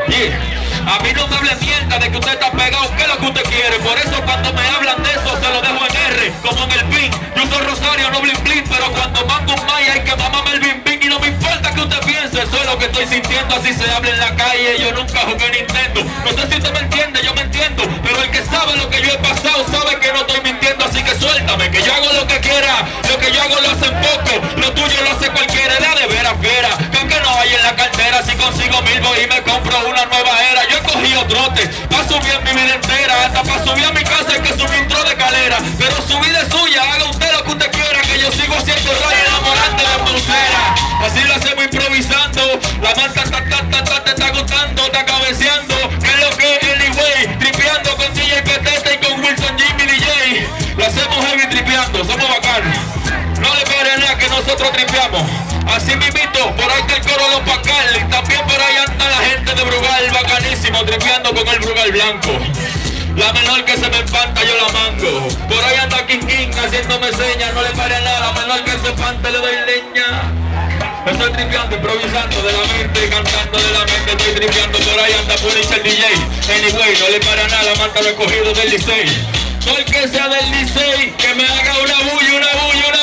Yeah. A mí no me hable mierda de que usted está pegado, ¿qué es lo que usted quiere? Por eso cuando me hablan de eso se lo dejo en R, como en el pin. Yo uso Rosario, no blin blin, pero cuando mando un maya hay que mamarme el bim bim. Y no me importa que usted piense, eso es lo que estoy sintiendo, así se habla en la calle. Yo nunca jugué Nintendo, no sé si usted me entiende, yo me entiendo, pero el que sabe lo que yo he pasado sabe que no estoy mintiendo. Así que suéltame, que yo hago lo que quiera, lo que yo hago lo hacen poco, lo tuyo lo hace cualquiera. Era de veras fiera, que aunque no hay en la cartera, si consigo 1000 voy y me compro una nueva era. Yo he cogido trote, pa' subir en mi vida entera, hasta pa' subir a mi casa hay que subir un tro de calera. Pero su vida es suya, haga usted lo que usted quiera, que yo sigo siendo rey enamorante de pulsera. Así lo hacemos improvisando, la manta te está gustando, está cabeceando, que es lo que es anyway, tripeando con DJ Petete y con Wilson Jimmy DJ. Lo hacemos heavy tripeando, somos bacanos. No le pare nada que nosotros tripeamos. Así mismito, por ahí está el coro Los Pacal. Y también por ahí anda la gente de Brugal, bacanísimo, tripeando con el Brugal blanco. La menor que se me espanta yo la mango. Por ahí anda King King haciéndome señas. No le pare nada, la menor que se espante le doy leña. Estoy tripeando, improvisando de la mente, cantando de la mente, estoy tripeando. Por ahí anda Punisher el DJ. Anyway, no le para nada, la manta lo he cogido del Licey. Todo el que sea del Licey, que me haga una bulla, una bulla, una